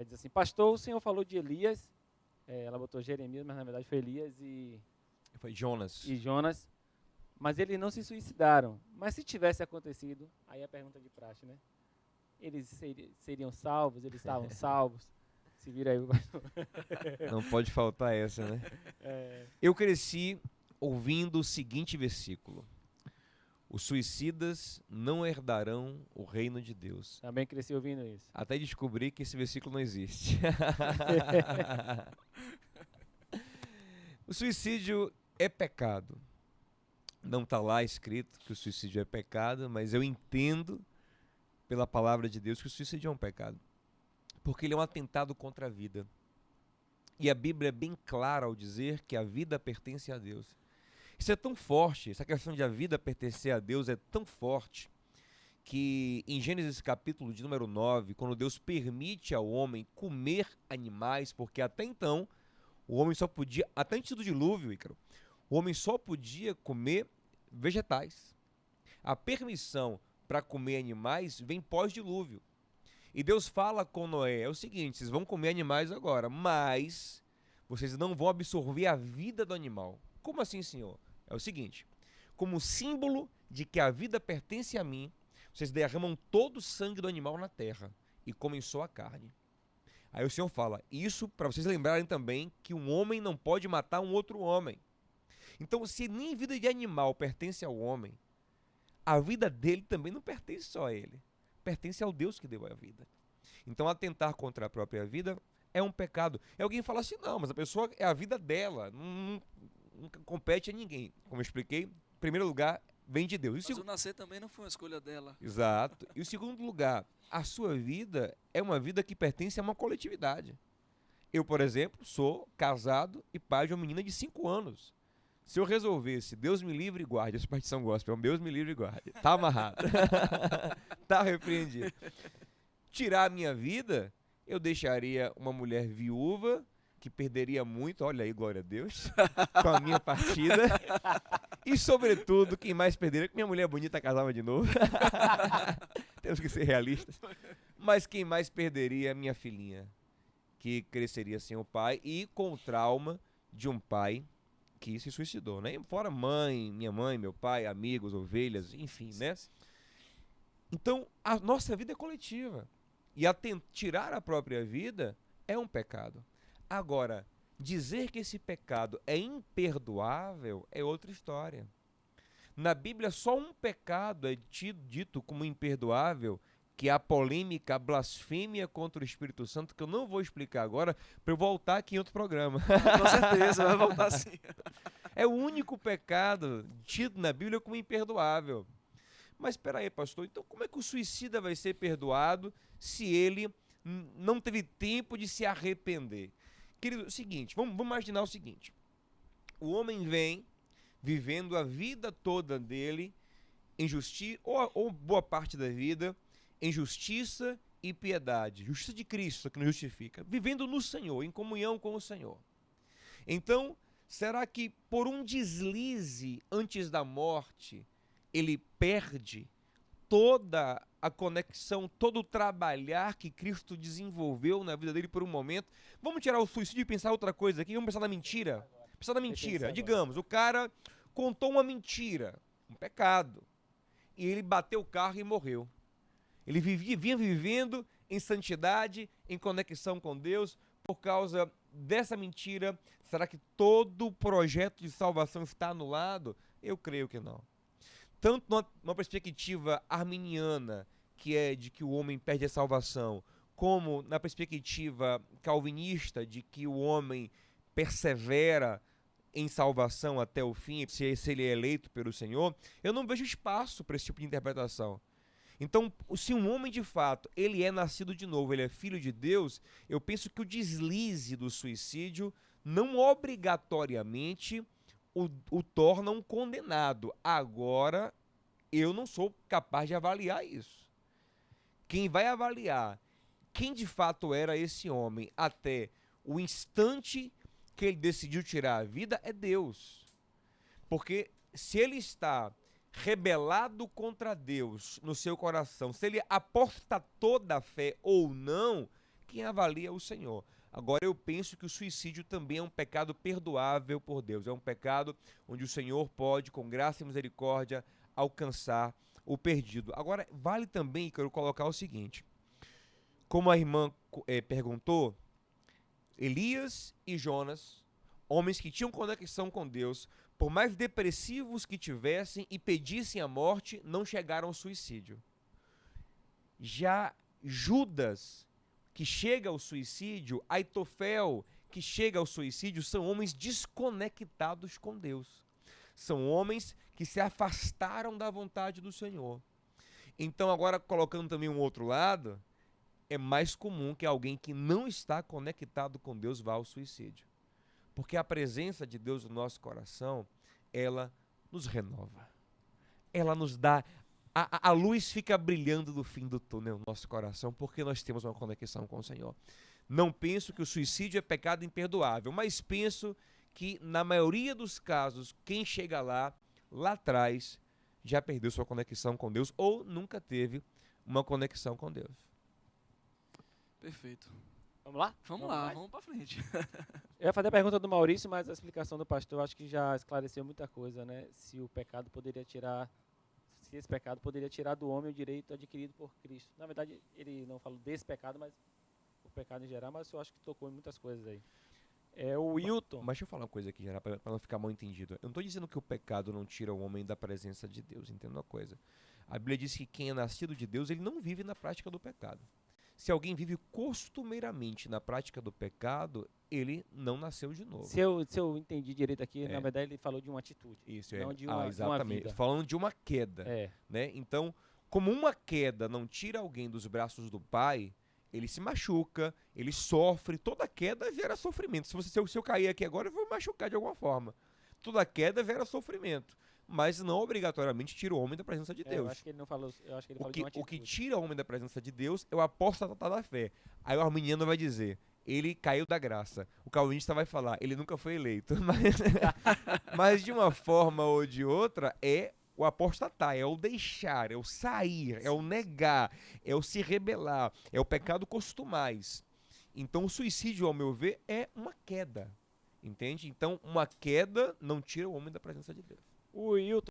diz assim, pastor, o senhor falou de Elias, ela botou Jeremias, mas na verdade foi Elias Foi Jonas. e Jonas, mas eles não se suicidaram. Mas se tivesse acontecido, aí a pergunta de praxe, né? Eles seriam salvos, eles estavam salvos. Se vira aí, pastor. Não pode faltar essa, né? Eu cresci ouvindo o seguinte versículo: os suicidas não herdarão o reino de Deus. Também cresci ouvindo isso. Até descobri que esse versículo não existe. O suicídio é pecado. Não está lá escrito que o suicídio é pecado, mas eu entendo pela palavra de Deus que o suicídio é um pecado. Porque ele é um atentado contra a vida. E a Bíblia é bem clara ao dizer que a vida pertence a Deus. Isso é tão forte, essa questão de a vida pertencer a Deus é tão forte, que em Gênesis capítulo de número 9, quando Deus permite ao homem comer animais, porque até então o homem só podia, até antes do dilúvio, Ícaro, o homem só podia comer vegetais. A permissão para comer animais vem pós-dilúvio. E Deus fala com Noé, é o seguinte, vocês vão comer animais agora, mas vocês não vão absorver a vida do animal. Como assim, Senhor? É o seguinte, como símbolo de que a vida pertence a mim, vocês derramam todo o sangue do animal na terra e comem só a carne. Aí o Senhor fala, isso para vocês lembrarem também que um homem não pode matar um outro homem. Então, se nem vida de animal pertence ao homem, a vida dele também não pertence só a ele. Pertence ao Deus que deu a vida. Então, atentar contra a própria vida é um pecado. E alguém fala assim, não, mas a pessoa é a vida dela, não compete a ninguém. Como eu expliquei, em primeiro lugar, vem de Deus. Mas o nascer também não foi uma escolha dela. Exato. E o segundo lugar, a sua vida é uma vida que pertence a uma coletividade. Eu, por exemplo, sou casado e pai de uma menina de 5 anos. Se eu resolvesse, Deus me livre e guarde, essa partição gospel, Deus me livre e guarde, tá amarrado, tá repreendido. Tirar a minha vida, eu deixaria uma mulher viúva, que perderia muito, olha aí, glória a Deus, com a minha partida. E, sobretudo, quem mais perderia, que minha mulher bonita casava de novo. Temos que ser realistas. Mas quem mais perderia é minha filhinha, que cresceria sem o pai e com o trauma de um pai que se suicidou, né? Fora minha mãe, meu pai, amigos, ovelhas, enfim, né? Então, a nossa vida é coletiva. E tirar a própria vida é um pecado. Agora, dizer que esse pecado é imperdoável é outra história. Na Bíblia, só um pecado é dito como imperdoável, que é a polêmica, a blasfêmia contra o Espírito Santo, que eu não vou explicar agora, para eu voltar aqui em outro programa. Com certeza, vai voltar sim. É o único pecado tido na Bíblia como imperdoável. Mas espera aí, pastor, então como é que o suicida vai ser perdoado se ele não teve tempo de se arrepender? Querido, é o seguinte, vamos imaginar o seguinte. O homem vem vivendo a vida toda dele em justiça, ou boa parte da vida, em justiça e piedade. Justiça de Cristo que nos justifica. Vivendo no Senhor, em comunhão com o Senhor. Então, será que por um deslize antes da morte, ele perde toda a conexão, todo o trabalhar que Cristo desenvolveu na vida dele por um momento? Vamos tirar o suicídio e pensar outra coisa aqui, vamos pensar na mentira. Pensar na mentira. Digamos, o cara contou uma mentira, um pecado, e ele bateu o carro e morreu. Ele vinha vivendo em santidade, em conexão com Deus, por causa dessa mentira. Será que todo o projeto de salvação está anulado? Eu creio que não. Tanto numa perspectiva arminiana, que é de que o homem perde a salvação, como na perspectiva calvinista, de que o homem persevera em salvação até o fim, se ele é eleito pelo Senhor, eu não vejo espaço para esse tipo de interpretação. Então, se um homem de fato, ele é nascido de novo, ele é filho de Deus, eu penso que o deslize do suicídio não obrigatoriamente o torna um condenado. Agora, eu não sou capaz de avaliar isso. Quem vai avaliar quem de fato era esse homem até o instante que ele decidiu tirar a vida é Deus. Porque se ele está rebelado contra Deus no seu coração, se ele apostatou da fé ou não, quem avalia é o Senhor. Agora, eu penso que o suicídio também é um pecado perdoável por Deus. É um pecado onde o Senhor pode, com graça e misericórdia, alcançar o perdido. Agora, vale também, quero colocar o seguinte. Como a irmã perguntou, Elias e Jonas, homens que tinham conexão com Deus, por mais depressivos que tivessem e pedissem a morte, não chegaram ao suicídio. Já Judas, que chega ao suicídio, Aitofel, que chega ao suicídio, são homens desconectados com Deus. São homens que se afastaram da vontade do Senhor. Então, agora colocando também um outro lado, é mais comum que alguém que não está conectado com Deus vá ao suicídio. Porque a presença de Deus no nosso coração, ela nos renova. Ela nos dá... A luz fica brilhando do fim do túnel no nosso coração, porque nós temos uma conexão com o Senhor. Não penso que o suicídio é pecado imperdoável, mas penso que, na maioria dos casos, quem chega lá atrás, já perdeu sua conexão com Deus ou nunca teve uma conexão com Deus. Perfeito. Vamos lá? Vamos lá, mais? vamos pra frente. Eu ia fazer a pergunta do Maurício, mas a explicação do pastor acho que já esclareceu muita coisa, né? Se esse pecado poderia tirar do homem o direito adquirido por Cristo. Na verdade, ele não falou desse pecado, mas o pecado em geral, mas eu acho que tocou em muitas coisas aí. O Wilton... Mas deixa eu falar uma coisa aqui, geral, para não ficar mal entendido. Eu não estou dizendo que o pecado não tira o homem da presença de Deus, entenda uma coisa. A Bíblia diz que quem é nascido de Deus, ele não vive na prática do pecado. Se alguém vive costumeiramente na prática do pecado, ele não nasceu de novo. Se eu entendi direito aqui, na verdade ele falou de uma atitude. Isso, não de uma exatamente. vida. Falando de uma queda. Né? Então, como uma queda não tira alguém dos braços do Pai, ele se machuca, ele sofre. Toda queda gera sofrimento. Se eu cair aqui agora, eu vou me machucar de alguma forma. Toda queda gera sofrimento. Mas não obrigatoriamente tira o homem da presença de Deus. Eu acho que ele não falou, eu acho que ele falou de uma atitude. O que tira o homem da presença de Deus é o apóstata da fé. Aí o arminiano vai dizer, ele caiu da graça. O calvinista vai falar, ele nunca foi eleito. Mas de uma forma ou de outra, é o apostatar, é o deixar, é o sair, é o negar, é o se rebelar, é o pecado costumais. Então o suicídio, ao meu ver, é uma queda. Entende? Então uma queda não tira o homem da presença de Deus. O Wilton